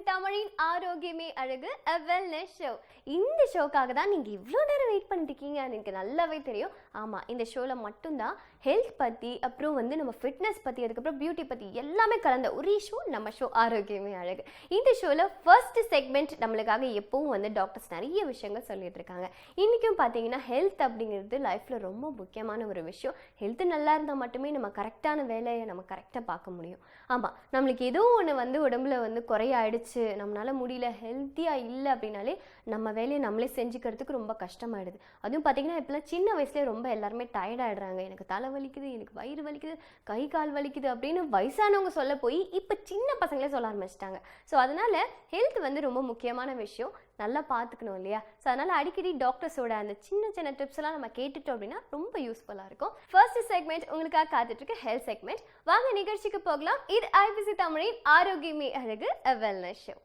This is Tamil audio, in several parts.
தமிழின் ஆரோக்கியமே அழகு வெல்னஸ் ஷோ. இந்த ஷோக்காக தான் நீங்கள் இவ்வளோ நேரம் வெயிட் பண்ணிட்டு இருக்கீங்க. எனக்கு நல்லாவே தெரியும். ஆமாம், இந்த ஷோவில் மட்டும்தான் ஹெல்த் பற்றி, அப்புறம் நம்ம ஃபிட்னஸ் பற்றி, அதுக்கப்புறம் பியூட்டி பற்றி எல்லாமே கலந்த ஒரே ஷோ நம்ம ஷோ ஆரோக்கியமே அழகு. இந்த ஷோவில் ஃபர்ஸ்ட் செக்மெண்ட் நம்மளுக்காக எப்பவும் டாக்டர்ஸ் நிறைய விஷயங்கள் சொல்லிட்டு இருக்காங்க. இன்றைக்கும் பார்த்தீங்கன்னா ஹெல்த் அப்படிங்கிறது லைஃப்பில் ரொம்ப முக்கியமான ஒரு விஷயம். ஹெல்த்து நல்லா இருந்தால் மட்டுமே நம்ம கரெக்டான வேலையை நம்ம கரெக்டாக பார்க்க முடியும். ஆமாம், நம்மளுக்கு ஏதோ ஒன்று உடம்புல குறையாயிடுச்சு, நம்மளால் முடியல, ஹெல்த்தியாக இல்லை அப்படின்னாலே நம்ம வேலையை நம்மளே செஞ்சுக்கிறதுக்கு ரொம்ப கஷ்டமாயிடுது. அதுவும் பார்த்தீங்கன்னா இப்போலாம் சின்ன வயசுலேயே ரொம்ப எல்லாருமே டயர்டாகிடுறாங்க. எனக்கு தலை வலிக்குது, எனக்கு வயிறு வலிக்குது, கை கால் வலிக்குது அப்படின்னு வயசானவங்க சொல்ல போய் இப்போ சின்ன பசங்களே சொல்ல ஆரம்பிச்சிட்டாங்க. ஸோ அதனால் ஹெல்த் ரொம்ப முக்கியமான விஷயம், நல்லா பார்த்துக்கணும் இல்லையா? ஸோ அதனால் அடிக்கடி டாக்டர்ஸோட அந்த சின்ன சின்ன டிப்ஸ் எல்லாம் நம்ம கேட்டுட்டோம் அப்படின்னா ரொம்ப யூஸ்ஃபுல்லாக இருக்கும். ஃபர்ஸ்ட் செக்மெண்ட் உங்களுக்காக காத்துட்ருக்கு ஹெல்த் செக்மெண்ட். வாங்க நிகழ்ச்சிக்கு போகலாம். இது ஐபிசி தமிழின் ஆரோக்கியமே அழகு வெல்னஸ் ஷோ.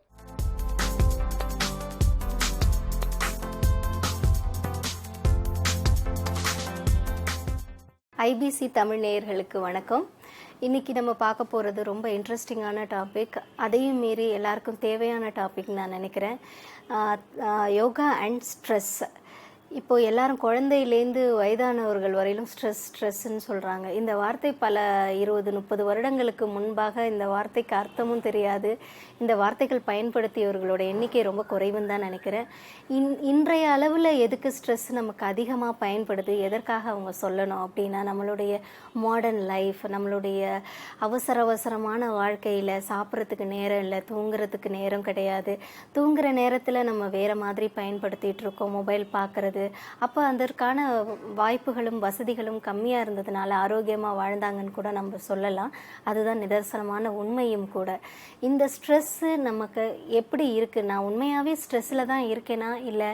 ஐபிசி தமிழ் நேயர்களுக்கு வணக்கம். இன்றைக்கி நம்ம பார்க்க போகிறது ரொம்ப இன்ட்ரெஸ்டிங்கான டாபிக், அதையும் மீறி எல்லாருக்கும் தேவையான டாபிக் நான் நினைக்கிறேன். Yoga and stress. இப்போது எல்லாரும் குழந்தையிலேருந்து வயதானவர்கள் வரையிலும் ஸ்ட்ரெஸ்ன்னு சொல்கிறாங்க. இந்த வார்த்தை பல 20-30 வருடங்களுக்கு முன்பாக இந்த வார்த்தைக்கு அர்த்தமும் தெரியாது. இந்த வார்த்தைகள் பயன்படுத்தியவர்களோட எண்ணிக்கை ரொம்ப குறைவுன்னு தான் நினைக்கிறேன். இன்றைய அளவில் எதுக்கு ஸ்ட்ரெஸ் நமக்கு அதிகமாக பயன்படுது, எதற்காக அவங்க சொல்லணும் அப்படின்னா, நம்மளுடைய மாடர்ன் லைஃப், நம்மளுடைய அவசரமான வாழ்க்கையில் சாப்பிட்றதுக்கு நேரம் இல்லை, தூங்குறதுக்கு நேரம் கிடையாது. தூங்குகிற நேரத்தில் நம்ம வேறு மாதிரி பயன்படுத்திகிட்டு இருக்கோம், மொபைல் பார்க்குறது. அப்போ அதற்கான வாய்ப்புகளும் வசதிகளும் கம்மியாக இருந்ததுனால ஆரோக்கியமாக வாழ்ந்தாங்கன்னு கூட நம்ம சொல்லலாம். அதுதான் நிதர்சனமான உண்மையும் கூட. இந்த ஸ்ட்ரெஸ்ஸு நமக்கு எப்படி இருக்குது, நான் உண்மையாகவே ஸ்ட்ரெஸ்ஸில் தான் இருக்கேனா, இல்லை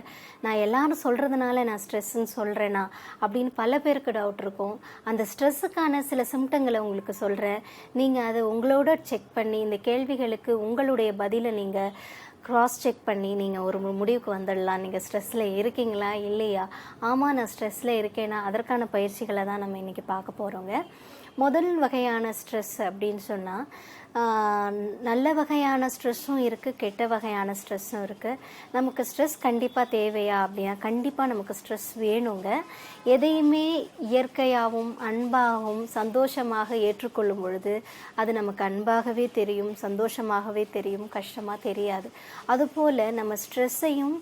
நான் எல்லாரும் சொல்கிறதுனால நான் ஸ்ட்ரெஸ்ஸுன்னு சொல்கிறேனா அப்படின்னு பல பேருக்கு டவுட் இருக்கும். அந்த ஸ்ட்ரெஸ்ஸுக்கான சில சிம்டங்களை உங்களுக்கு சொல்கிறேன். நீங்கள் அதை உங்களோட செக் பண்ணி இந்த கேள்விகளுக்கு உங்களுடைய பதிலை நீங்கள் க்ராஸ் செக் பண்ணி நீங்கள் ஒரு முடிவுக்கு வந்துடலாம். நீங்கள் ஸ்ட்ரெஸ்ஸில் இருக்கீங்களா இல்லையா? ஆமாம், நான் ஸ்ட்ரெஸ்ஸில் இருக்கேனா, அதற்கான பயிற்சிகளை தான் நம்ம இன்றைக்கி பார்க்க போகிறோங்க. முதல் வகையான ஸ்ட்ரெஸ் அப்படின்னு சொன்னால், நல்ல வகையான ஸ்ட்ரெஸ்ஸும் இருக்குது, கெட்ட வகையான ஸ்ட்ரெஸ்ஸும் இருக்குது. நமக்கு ஸ்ட்ரெஸ் கண்டிப்பாக தேவையா அப்படின்னா, கண்டிப்பாக நமக்கு ஸ்ட்ரெஸ் வேணுங்க. எதையுமே இயற்கையாகவும் அன்பாகவும் சந்தோஷமாக ஏற்றுக்கொள்ளும் பொழுது அது நமக்கு அன்பாகவே தெரியும், சந்தோஷமாகவே தெரியும், கஷ்டமாக தெரியாது. அதுபோல் நம்ம ஸ்ட்ரெஸ்ஸையும்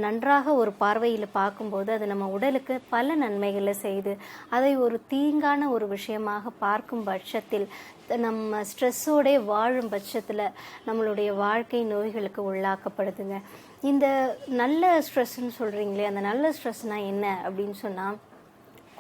நன்றாக ஒரு பார்வையில் பார்க்கும்போது அது நம்ம உடலுக்கு பல நன்மைகளை செய்து, அதை ஒரு தீங்கான ஒரு விஷயமாக பார்க்கும் பட்சத்தில், நம்ம ஸ்ட்ரெஸ்ஸோடே வாழும் பட்சத்தில் நம்மளுடைய வாழ்க்கை நோய்களுக்கு உள்ளாக்கப்படுதுங்க. இந்த நல்ல ஸ்ட்ரெஸ்ன்னு சொல்கிறீங்களே, அந்த நல்ல ஸ்ட்ரெஸ்னால் என்ன அப்படின்னு சொன்னால்,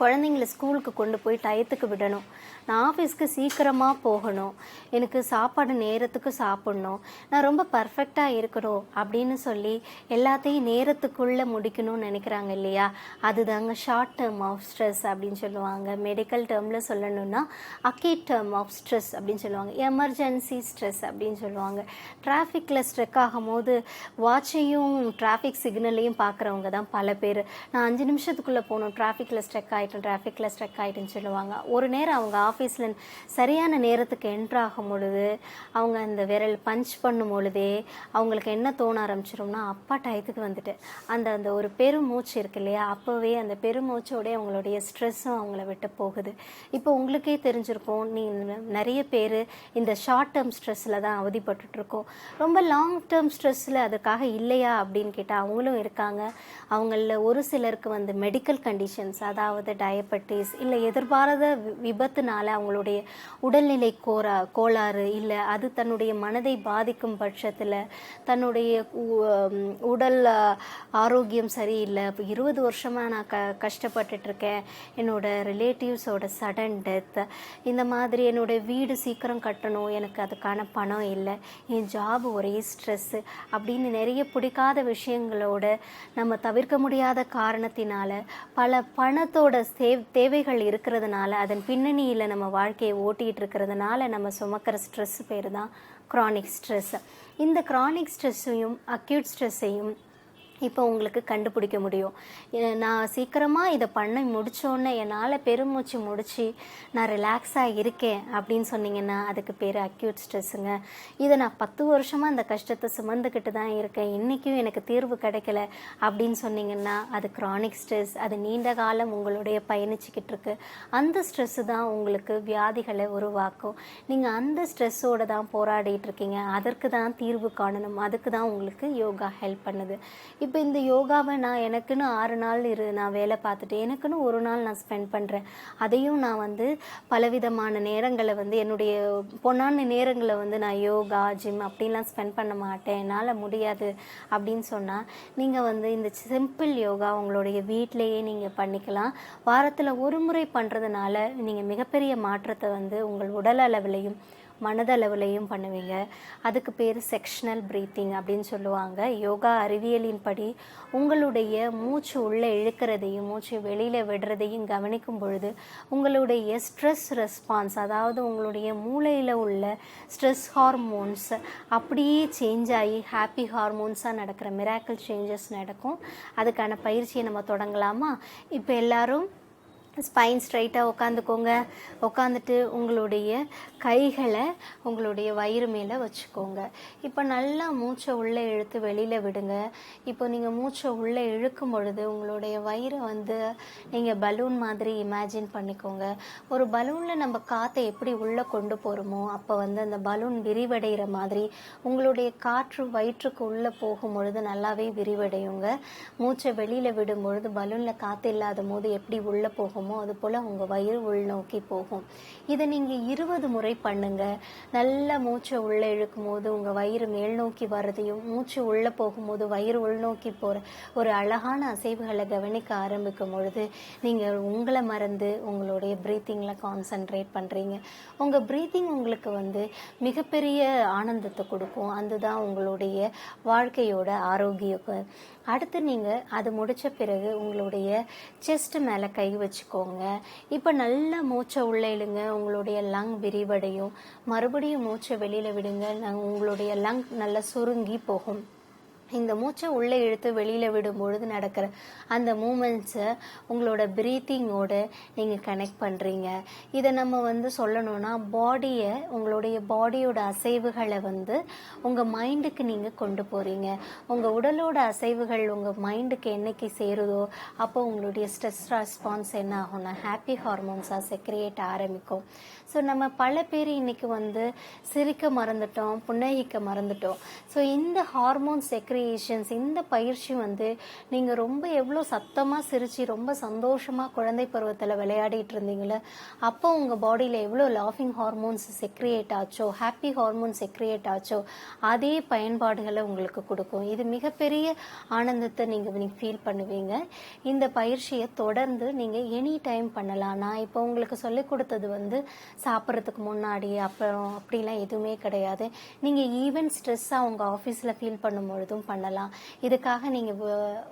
குழந்தைங்கள ஸ்கூலுக்கு கொண்டு போய் டயத்துக்கு விடணும், நான் ஆஃபீஸ்க்கு சீக்கிரமாக போகணும், எனக்கு சாப்பாடு நேரத்துக்கு சாப்பிட்ணும், நான் ரொம்ப பர்ஃபெக்டாக இருக்கணும் அப்படின்னு சொல்லி எல்லாத்தையும் நேரத்துக்குள்ளே முடிக்கணும்னு நினைக்கிறாங்க இல்லையா? அதுதாங்க ஷார்ட் டேர்ம் ஆஃப் ஸ்ட்ரெஸ் அப்படின்னு சொல்லுவாங்க. மெடிக்கல் டேர்மில் சொல்லணும்னா அக்யூட் டேர்ம் ஆஃப் ஸ்ட்ரெஸ் அப்படின்னு சொல்லுவாங்க. எமர்ஜென்சி ஸ்ட்ரெஸ் அப்படின்னு சொல்லுவாங்க. டிராஃபிக்கில் ஸ்ட்ரெக் ஆகும்போது வாட்சையும் டிராஃபிக் சிக்னலையும் பார்க்குறவங்க தான் பல பேர். நான் 5 நிமிஷத்துக்குள்ளே போகணும், டிராஃபிக்கில் ஸ்ட்ரெக் ஆகிட்டுன்னு சொல்லுவாங்க. ஒரு நேரம் அவங்க ஆஃபீஸில் சரியான நேரத்துக்கு என்ட்ராகும் பொழுது, அவங்க அந்த விரல் பஞ்ச் பண்ணும் பொழுதே அவங்களுக்கு என்ன தோண ஆரம்பிச்சிடும்னா, அப்பா டயத்துக்கு வந்துட்டு அந்த ஒரு பெருமூச்சு இருக்கு இல்லையா, அப்போவே அந்த பெருமூச்சோடய அவங்களுடைய ஸ்ட்ரெஸ்ஸும் அவங்கள விட்டு போகுது. இப்போ உங்களுக்கே தெரிஞ்சிருக்கும், நிறைய பேர் இந்த ஷார்ட் டேர்ம் ஸ்ட்ரெஸ்ஸில் தான் அவதிப்பட்டுருக்கோம். ரொம்ப லாங் டேர்ம் ஸ்ட்ரெஸ்ஸில் அதுக்காக இல்லையா அப்படின்னு கேட்டால் அவங்களும் இருக்காங்க. அவங்களில் ஒரு சிலருக்கு மெடிக்கல் கண்டிஷன்ஸ், அதாவது டயபெட்டிஸ் இல்லை எதிர்பாராத விபத்துனால அவங்களுடைய உடல்நிலை கோளாறு இல்லை அது தன்னுடைய மனதை பாதிக்கும் பட்சத்தில் தன்னுடைய உடல் ஆரோக்கியம் சரியில்லை, இப்போ 20 வருஷமாக நான் கஷ்டப்பட்டுட்ருக்கேன், என்னோட ரிலேட்டிவ்ஸோட சடன் டெத், இந்த மாதிரி என்னோட வீடு சீக்கிரம் கட்டணும், எனக்கு அதுக்கான பணம் இல்லை, என் ஜாப் ஒரே ஸ்ட்ரெஸ்ஸு அப்படின்னு நிறைய பிடிக்காத விஷயங்களோட நம்ம தவிர்க்க முடியாத காரணத்தினால பல பணத்தோட தேவைகள் இருக்கிறதுனால அதன் பின்னணியில் நம்ம வாழ்க்கையை ஓட்டிகிட்டு இருக்கிறதுனால நம்ம சுமக்கிற ஸ்ட்ரெஸ் பேர் தான் க்ரானிக் ஸ்ட்ரெஸ். இந்த க்ரானிக் ஸ்ட்ரெஸ்ஸையும் அக்யூட் ஸ்ட்ரெஸ்ஸையும் இப்போ உங்களுக்கு கண்டுபிடிக்க முடியும். நான் சீக்கிரமாக இதை பண்ணி முடித்தோன்னே என்னால் பெருமூச்சு முடித்து நான் ரிலாக்ஸாக இருக்கேன் அப்படின்னு சொன்னீங்கன்னா அதுக்கு பேர் அக்யூட் ஸ்ட்ரெஸ்ஸுங்க. இதை நான் 10 வருஷமாக அந்த கஷ்டத்தை சுமந்துக்கிட்டு தான் இருக்கேன், இன்றைக்கும் எனக்கு தீர்வு கிடைக்கல அப்படின்னு சொன்னீங்கன்னா அது க்ரானிக் ஸ்ட்ரெஸ். அது நீண்ட காலம் உங்களுடைய பயணிச்சுக்கிட்டு இருக்கு. அந்த ஸ்ட்ரெஸ்ஸு தான் உங்களுக்கு வியாதிகளை உருவாக்கும். நீங்கள் அந்த ஸ்ட்ரெஸ்ஸோடு தான் போராடிட்டு இருக்கீங்க, அதற்கு தான் தீர்வு காணணும், அதுக்கு தான் உங்களுக்கு யோகா ஹெல்ப் பண்ணுது. இப்போ இந்த யோகாவை நான் எனக்குன்னு 6 நாள் நான் வேலை பார்த்துட்டு எனக்குன்னு 1 நாள் நான் ஸ்பெண்ட் பண்ணுறேன். அதையும் நான் பலவிதமான நேரங்களை என்னுடைய பொன்னான நேரங்களை நான் யோகா ஜிம் அப்படின்லாம் ஸ்பெண்ட் பண்ண மாட்டேன், என்னால் முடியாது அப்படின்னு சொன்னால் நீங்கள் இந்த சிம்பிள் யோகா உங்களுடைய வீட்டிலையே நீங்கள் பண்ணிக்கலாம். வாரத்தில் ஒரு முறை பண்ணுறதுனால நீங்கள் மிகப்பெரிய மாற்றத்தை உங்கள் உடல் அளவிலையும் மனதளவுலையும் பண்ணுவீங்க. அதுக்கு பேர் செக்ஷனல் ப்ரீத்திங் அப்படின்னு சொல்லுவாங்க. யோகா அறிவியலின் படி உங்களுடைய மூச்சு உள்ளே இழுக்கிறதையும் மூச்சு வெளியில் விடுறதையும் கவனிக்கும் பொழுது உங்களுடைய ஸ்ட்ரெஸ் ரெஸ்பான்ஸ், அதாவது உங்களுடைய மூளையில் உள்ள ஸ்ட்ரெஸ் ஹார்மோன்ஸ் அப்படியே சேஞ்ச் ஆகி ஹாப்பி ஹார்மோன்ஸாக நடக்கிற மிராக்கிள் சேஞ்சஸ் நடக்கும். அதுக்கான பயிற்சியை நம்ம தொடங்கலாமா? இப்போ எல்லாரும் ஸ்பைன் ஸ்ட்ரைட்டாக உட்காந்துக்கோங்க. உட்காந்துட்டு உங்களுடைய கைகளை உங்களுடைய வயிறு மேலே வச்சுக்கோங்க. இப்போ நல்லா மூச்சை உள்ளே இழுத்து வெளியில் விடுங்க. இப்போ நீங்கள் மூச்சை உள்ளே இழுக்கும் பொழுது உங்களுடைய வயிறை நீங்கள் பலூன் மாதிரி இமேஜின் பண்ணிக்கோங்க. ஒரு பலூனில் நம்ம காற்றை எப்படி உள்ளே கொண்டு போகிறோமோ அப்போ அந்த பலூன் விரிவடைகிற மாதிரி உங்களுடைய காற்று வயிற்றுக்கு உள்ளே போகும் பொழுது நல்லாவே விரிவடையுங்க. மூச்சை வெளியில் விடும் பொழுது பலூனில் காற்று இல்லாத போது எப்படி உள்ளே போகும் அது போல் உங்கள் வயிறு உள்நோக்கி போகும். இதை நீங்கள் 20 முறை பண்ணுங்க. நல்ல மூச்சை உள்ளே இழுக்கும் போது உங்கள் வயிறு மேல் நோக்கி வர்றதையும் மூச்சு உள்ளே போகும்போது வயிறு உள்நோக்கி போகிற ஒரு அழகான அசைவுகளை கவனிக்க ஆரம்பிக்கும் பொழுது நீங்கள் உங்களை மறந்து உங்களுடைய ப்ரீத்திங்கில் கான்சன்ட்ரேட் பண்ணுறீங்க. உங்கள் ப்ரீத்திங் உங்களுக்கு மிகப்பெரிய ஆனந்தத்தை கொடுக்கும். அதுதான் உங்களுடைய வாழ்க்கையோட ஆரோக்கியம். அடுத்து நீங்கள் அது முடித்த பிறகு உங்களுடைய செஸ்ட் மேலே கை வச்சுக்கோங்க. இப்போ நல்லா மூச்சை உள்ளே இழுங்க, உங்களுடைய லங் விரிவடையும். மறுபடியும் மூச்சை வெளியில் விடுங்க, உங்களுடைய லங் நல்லா சுருங்கி போகும். இந்த மூச்சை உள்ளே இழுத்து வெளியில் விடும்பொழுது நடக்கிற அந்த மூமெண்ட்ஸை உங்களோட ப்ரீத்திங்கோடு நீங்கள் கனெக்ட் பண்ணுறீங்க. இதை நம்ம சொல்லணும்னா பாடியை, உங்களுடைய பாடியோட அசைவுகளை உங்கள் மைண்டுக்கு நீங்கள் கொண்டு போகிறீங்க. உங்கள் உடலோட அசைவுகள் உங்கள் மைண்டுக்கு என்னைக்கு சேருதோ அப்போ உங்களுடைய ஸ்ட்ரெஸ் ரெஸ்பான்ஸ் என்ன ஆகும்னா ஹாப்பி ஹார்மோன்ஸாக செக்ரியேட் ஆரம்பிக்கும். ஸோ நம்ம பல பேர் இன்றைக்கி சிரிக்க மறந்துட்டோம், புன்னகிக்க மறந்துட்டோம். ஸோ இந்த ஹார்மோன் செக்ரியேஷன்ஸ், இந்த பயிற்சி நீங்கள் ரொம்ப எவ்வளோ சத்தமாக சிரித்து ரொம்ப சந்தோஷமாக குழந்தை பருவத்தில் விளையாடிட்டு இருந்தீங்களே அப்போ உங்கள் பாடியில் எவ்வளோ லாஃபிங் ஹார்மோன்ஸ் செக்ரியேட் ஆச்சோ, ஹாப்பி ஹார்மோன் செக்ரியேட் ஆச்சோ அதே பயன்பாடுகளை உங்களுக்கு கொடுக்கும். இது மிகப்பெரிய ஆனந்தத்தை நீங்கள் ஃபீல் பண்ணுவீங்க. இந்த பயிற்சியை தொடர்ந்து நீங்கள் எனி டைம் பண்ணலாம். நான் இப்போ உங்களுக்கு சொல்லிக் கொடுத்தது சாப்பிட்றதுக்கு முன்னாடி அப்புறம் அப்படிலாம் எதுவுமே கிடையாது. நீங்கள் ஈவன் ஸ்ட்ரெஸ்ஸாக உங்கள் ஆஃபீஸில் ஃபீல் பண்ணும்பொழுதும் பண்ணலாம். இதுக்காக நீங்கள்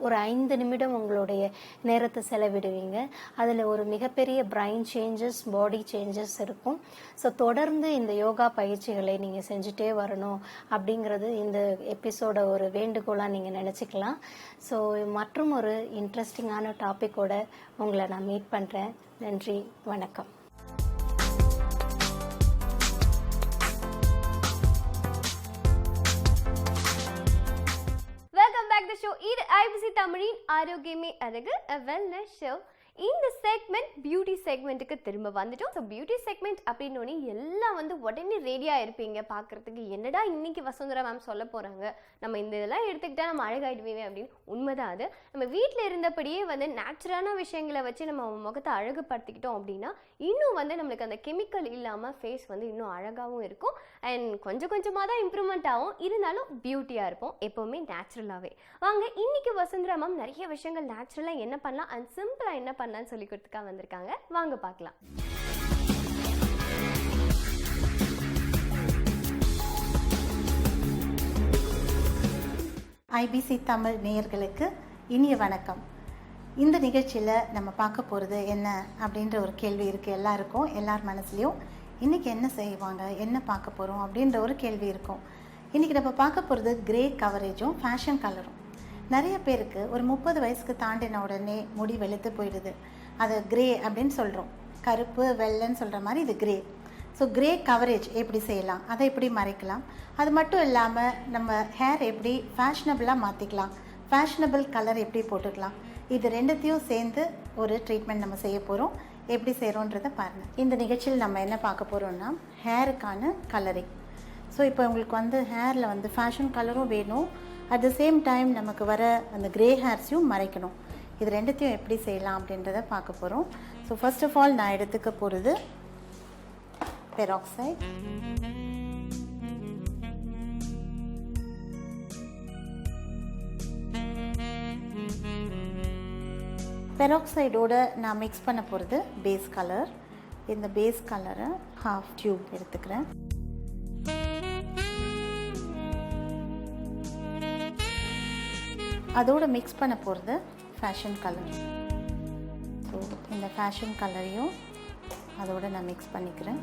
ஒரு 5 நிமிடம் உங்களுடைய நேரத்தை செலவிடுவீங்க. அதில் ஒரு மிகப்பெரிய பிரைன் சேஞ்சஸ், பாடி சேஞ்சஸ் இருக்கும். ஸோ தொடர்ந்து இந்த யோகா பயிற்சிகளை நீங்கள் செஞ்சுட்டே வரணும் அப்படிங்கிறது இந்த எபிசோட ஒரு வேண்டுகோளாக நீங்கள் நினச்சிக்கலாம். ஸோ மற்றும் ஒரு இன்ட்ரெஸ்டிங்கான டாப்பிக்கோட உங்களை நான் மீட் பண்ணுறேன். நன்றி, வணக்கம். இது ஐபிசி தமிழின் ஆரோக்கியமே அழகு வெல்னஸ் ஷோ. இந்த செக்மெண்ட் பியூட்டி செக்மெண்ட்டுக்கு திரும்ப வந்துட்டோம். ஸோ பியூட்டி செக்மெண்ட் அப்படின்னோடனே எல்லாம் வந்து உடனே ரெடியாக இருப்பீங்க பார்க்குறதுக்கு. என்னடா இன்னைக்கு வசுந்தரா மேம் சொல்ல போகிறாங்க, நம்ம இந்த இதெல்லாம் எடுத்துக்கிட்டால் நம்ம அழகாயிடுவே அப்படின்னு. உண்மைதான் அது. நம்ம வீட்டில் இருந்தபடியே வந்து நேச்சுரலான விஷயங்களை வச்சு நம்ம முகத்தை அழகுபடுத்திக்கிட்டோம் அப்படின்னா இன்னும் வந்து நம்மளுக்கு அந்த கெமிக்கல் இல்லாமல் ஃபேஸ் வந்து இன்னும் அழகாகவும் இருக்கும். அண்ட் கொஞ்சம் கொஞ்சமாக தான் இம்ப்ரூவ்மெண்ட் ஆகும், இருந்தாலும் பியூட்டியாக இருப்போம் எப்போவுமே நேச்சுரலாகவே. வாங்க இன்னைக்கு வசுந்தரா மேம் நிறைய விஷயங்கள் நேச்சுரலாக என்ன பண்ணலாம் அண்ட் சிம்பிளாக என்ன பண்ணலாம்னு சொல்லி கொடுத்துக்கா வந்திருக்காங்க. வாங்க பார்க்கலாம். ஐபிசி தமிழ் நேயர்களுக்கு இனிய வணக்கம். இந்த நிகழ்ச்சியில் நம்ம பார்க்க போகிறது என்ன அப்படின்ற ஒரு கேள்வி இருக்குது எல்லாருக்கும், எல்லார் மனசுலையும். இன்றைக்கி என்ன செய்வாங்க, என்ன பார்க்க போகிறோம் அப்படின்ற ஒரு கேள்வி இருக்கும். இன்றைக்கி நம்ம பார்க்க போகிறது கிரே கவரேஜும் ஃபேஷன் கலரும். நிறைய பேருக்கு ஒரு 30 வயசுக்கு தாண்டின உடனே முடி வெளுத்து போயிடுது. அது கிரே அப்படின்னு சொல்கிறோம். கருப்பு வெள்ளைன்னு சொல்கிற மாதிரி இது கிரே. ஸோ கிரே கவரேஜ் எப்படி செய்யலாம், அதை எப்படி மறைக்கலாம், அது மட்டும் இல்லாமல் நம்ம ஹேர் எப்படி ஃபேஷனபிளாக மாற்றிக்கலாம், ஃபேஷனபிள் கலர் எப்படி போட்டுக்கலாம், இது ரெண்டுத்தையும் சேர்ந்து ஒரு ட்ரீட்மெண்ட் நம்ம செய்ய போகிறோம். எப்படி செய்கிறோன்றதை பாருங்கள். இந்த நிகழ்ச்சியில் நம்ம என்ன பார்க்க போகிறோம்னா ஹேருக்கான கலரிங். ஸோ இப்போ உங்களுக்கு வந்து ஹேரில் வந்து ஃபேஷன் கலரும் வேணும், அட் த சேம் டைம் நமக்கு வர அந்த கிரே ஹேர்ஸையும் மறைக்கணும். இது ரெண்டுத்தையும் எப்படி செய்யலாம் அப்படின்றத பார்க்க போகிறோம். ஸோ ஃபர்ஸ்ட் ஆஃப் ஆல் நான் எடுத்துக்க போகிறது பெராக்சைட். பெராக்சைடோட நான் மிக்ஸ் பண்ண போகிறது பேஸ் கலர். இந்த பேஸ் கலரை ஹாஃப் டியூப் எடுத்துக்கிறேன். அதோடு மிக்ஸ் பண்ண போகிறது ஃபேஷன் கலர். ஸோ இந்த ஃபேஷன் கலரையும் அதோடு நான் மிக்ஸ் பண்ணிக்கிறேன்.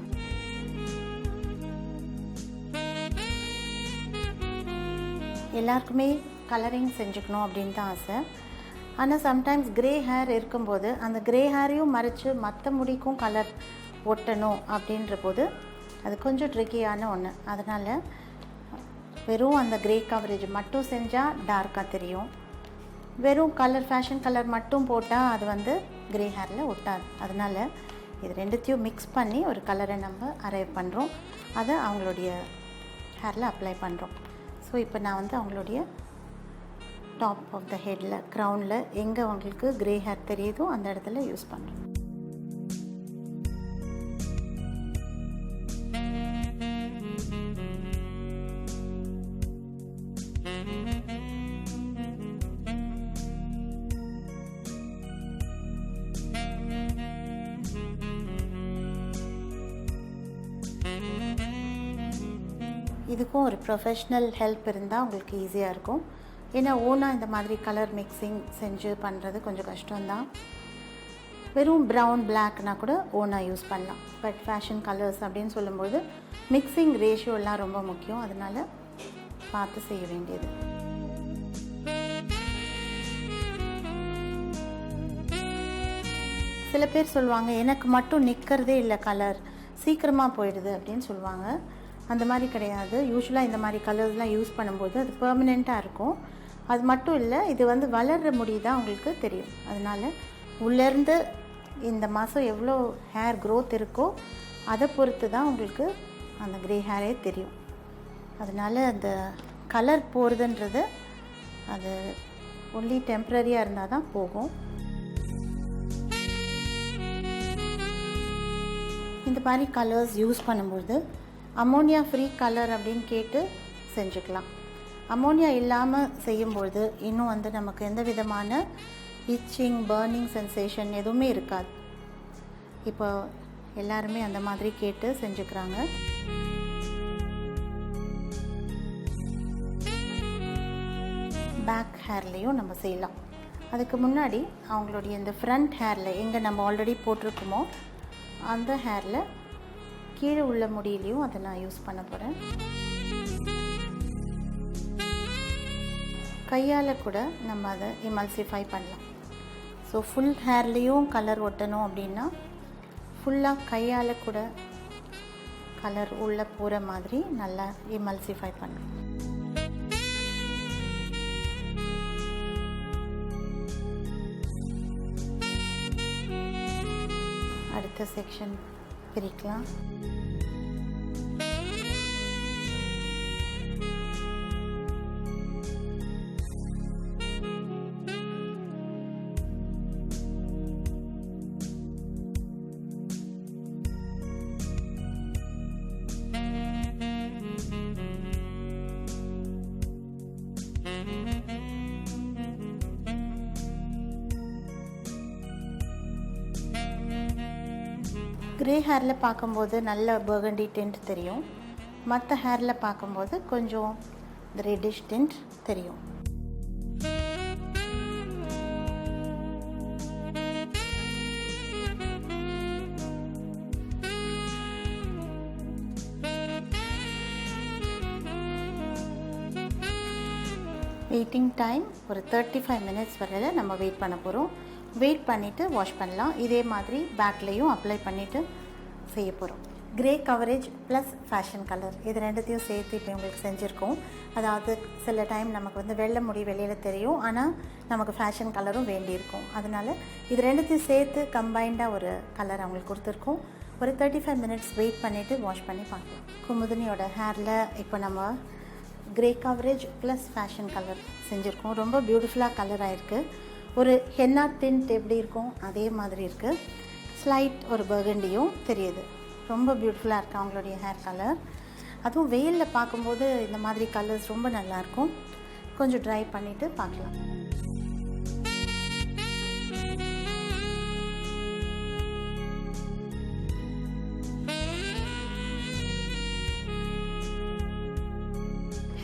எல்லாருக்குமே கலரிங் செஞ்சுக்கணும் அப்படின்னு தான் ஆசை. ஆனால் சம்டைம்ஸ் கிரே ஹேர் இருக்கும்போது அந்த கிரே ஹேரையும் மறைச்சு மற்ற முடிக்கும் கலர் ஒட்டணும் அப்படின்ற போது அது கொஞ்சம் ட்ரிக்கியான ஒன்று. அதனால் வெறும் அந்த கிரே கவரேஜ் மட்டும் செஞ்சால் டார்க்காக தெரியும். வெறும் கலர் ஃபேஷன் கலர் மட்டும் போட்டால் அது வந்து கிரே ஹேரில் ஒட்டாது. அதனால் இது ரெண்டுத்தையும் மிக்ஸ் பண்ணி ஒரு கலரை நம்ம அரைவ் பண்ணுறோம். அதை அவங்களுடைய ஹேரில் அப்ளை பண்ணுறோம். ஸோ இப்போ நான் வந்து அவங்களுடைய டாப் ஆஃப் த ஹெட்டில், க்ரௌனில் எங்கே அவங்களுக்கு கிரே ஹேர் தெரியுதோ அந்த இடத்துல யூஸ் பண்ணுறோம். இதுக்கும் ஒரு ப்ரொஃபஷ்னல் ஹெல்ப் இருந்தால் உங்களுக்கு ஈஸியாக இருக்கும். ஏன்னா ஓனாக இந்த மாதிரி கலர் மிக்சிங் செஞ்சு பண்ணுறது கொஞ்சம் கஷ்டம்தான். வெறும் ப்ரௌன் பிளாக்னா கூட ஓனாக யூஸ் பண்ணலாம். பட் ஃபேஷன் கலர்ஸ் அப்படின்னு சொல்லும்போது மிக்சிங் ரேஷியோலாம் ரொம்ப முக்கியம். அதனால் பார்த்து செய்ய வேண்டியது. சில பேர் சொல்லுவாங்க எனக்கு மட்டும் நிற்கிறதே இல்லை, கலர் சீக்கிரமாக போயிடுது அப்படின்னு சொல்லுவாங்க. அந்த மாதிரி கிடையாது. யூஸ்வலாக இந்த மாதிரி கலர்ஸ்லாம் யூஸ் பண்ணும்போது அது பெர்மனெண்ட்டாக இருக்கும். அது மட்டும் இல்லை, இது வந்து வளர்கிற முடி தான் உங்களுக்கு தெரியும். அதனால் உள்ளேருந்து இந்த மாதம் எவ்வளோ ஹேர் க்ரோத் இருக்கோ அதை பொறுத்து தான் உங்களுக்கு அந்த க்ரே ஹேரே தெரியும். அதனால் அந்த கலர் போகிறதுன்றது அது ஒன்லி டெம்ப்ரரியாக இருந்தால் தான் போகும். இந்த மாதிரி கலர்ஸ் யூஸ் பண்ணும்போது அமோனியா ஃப்ரீ கலர் அப்படின்னு கேட்டு செஞ்சுக்கலாம். அமோனியா இல்லாமல் செய்யும்பொழுது இன்னும் வந்து நமக்கு எந்த விதமான இச்சிங், பர்னிங் சென்சேஷன் எதுவுமே இருக்காது. இப்போ எல்லாருமே அந்த மாதிரி கேட்டு செஞ்சுக்கிறாங்க. பேக் ஹேர்லேயும் நம்ம செய்யலாம். அதுக்கு முன்னாடி அவங்களுடைய இந்த ஃப்ரண்ட் ஹேரில் எங்கே நம்ம ஆல்ரெடி போட்டிருக்கோமோ அந்த ஹேரில் கீழே உள்ள முடியிலையும் அதை நான் யூஸ் பண்ண போகிறேன். கையால் கூட நம்ம அதை எமல்சிஃபை பண்ணலாம். ஸோ ஃபுல் ஹேர்லேயும் கலர் ஒட்டணும் அப்படின்னா ஃபுல்லாக கையால் கூட கலர் உள்ளே போகிற மாதிரி நல்லா எமல்சிஃபை பண்ணலாம். அடுத்த செக்ஷன் பிரிக்கலாம். கிரே ஹேரில் பார்க்கும்போது நல்ல பர்கண்டி டென்ட் தெரியும், மற்ற ஹேரில் பார்க்கும்போது கொஞ்சம் ரெட்டிஷ் டென்ட் தெரியும். வெயிட்டிங் டைம் ஒரு 35 மினிட்ஸ் வரையில் நம்ம வெயிட் பண்ண போகிறோம். வெயிட் பண்ணிவிட்டு வாஷ் பண்ணலாம். இதே மாதிரி பேக்லேயும் அப்ளை பண்ணிவிட்டு செய்ய போகிறோம். Grey coverage plus fashion colour இது ரெண்டுத்தையும் சேர்த்து இப்போ உங்களுக்கு செஞ்சுருக்கோம். அதாவது சில டைம் நமக்கு வெள்ளை முடி வெளியில் தெரியும், ஆனால் நமக்கு ஃபேஷன் கலரும் வேண்டியிருக்கும். அதனால் இது ரெண்டுத்தையும் சேர்த்து கம்பைண்டாக ஒரு கலர் அவங்களுக்கு கொடுத்துருக்கோம். ஒரு 35 மினிட்ஸ் வெயிட் பண்ணிவிட்டு வாஷ் பண்ணி பார்க்கலாம். குமுதினியோட ஹேரில் இப்போ நம்ம grey coverage plus fashion colour செஞ்சுருக்கோம். ரொம்ப பியூட்டிஃபுல்லாக கலர் ஆகிருக்கு. ஒரு ஹென்னா டிண்ட் எப்படி இருக்கும் அதே மாதிரி இருக்குது. ஸ்லைட் ஒரு பர்கண்டியும் தெரியுது. ரொம்ப பியூட்டிஃபுல்லாக இருக்குது அவங்களுடைய ஹேர் கலர். அதுவும் வெயிலில் பார்க்கும்போது இந்த மாதிரி கலர்ஸ் ரொம்ப நல்லாயிருக்கும். கொஞ்சம் ட்ரை பண்ணிவிட்டு பார்க்கலாம்.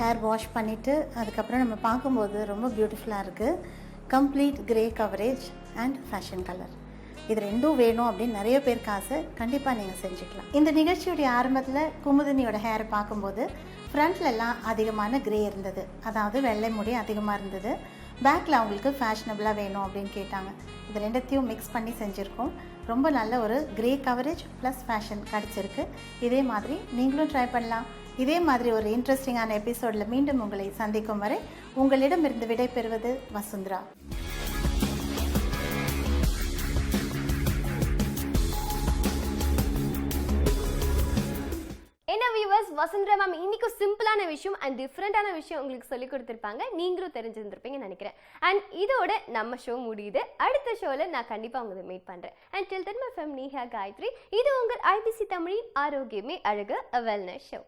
ஹேர் வாஷ் பண்ணிவிட்டு அதுக்கப்புறம் நம்ம பார்க்கும்போது ரொம்ப பியூட்டிஃபுல்லாக இருக்குது. Complete grey coverage and fashion colour இது ரெண்டும் வேணும் அப்படின்னு நிறைய பேருக்கு ஆசை. கண்டிப்பாக நீங்கள் செஞ்சுக்கலாம். இந்த நிகழ்ச்சியுடைய ஆரம்பத்தில் குமுதினியோட ஹேரை பார்க்கும்போது ஃப்ரண்ட்லலாம் அதிகமான கிரே இருந்தது, அதாவது வெள்ளை முடி அதிகமாக இருந்தது. பேக்கில் அவங்களுக்கு ஃபேஷனபுளாக வேணும் அப்படின்னு கேட்டாங்க. இது ரெண்டத்தையும் மிக்ஸ் பண்ணி செஞ்சுருக்கோம். ரொம்ப நல்ல ஒரு கிரே கவரேஜ் ப்ளஸ் ஃபேஷன் கிடச்சிருக்கு. இதே மாதிரி நீங்களும் ட்ரை பண்ணலாம். இதே மாதிரி ஒரு இன்ட்ரெஸ்டிங்கான எபிசோடில் மீண்டும் உங்களை சந்திக்கும் வரை உங்களிடமிருந்து விடை பெறுவது வசுந்தரா. என்ன வியூவர்ஸ், வசுந்தரா மேம் இன்னைக்கு சிம்பிளான விஷயம் அண்ட் டிஃப்ரெண்டான விஷயம் உங்களுக்கு சொல்லி கொடுத்துருப்பாங்க. நீங்களும் தெரிஞ்சிருந்திருப்பீங்கன்னு நினைக்கிறேன். அண்ட் இதோட நம்ம ஷோ முடியுது. அடுத்த ஷோவில் நான் கண்டிப்பாக உங்களை மீட் பண்ணுறேன். And till then my fame Neha Gayathri. இது உங்கள் ஐபிசி தமிழின் ஆரோக்கியமே அழகு வெல்னஸ் ஷோ.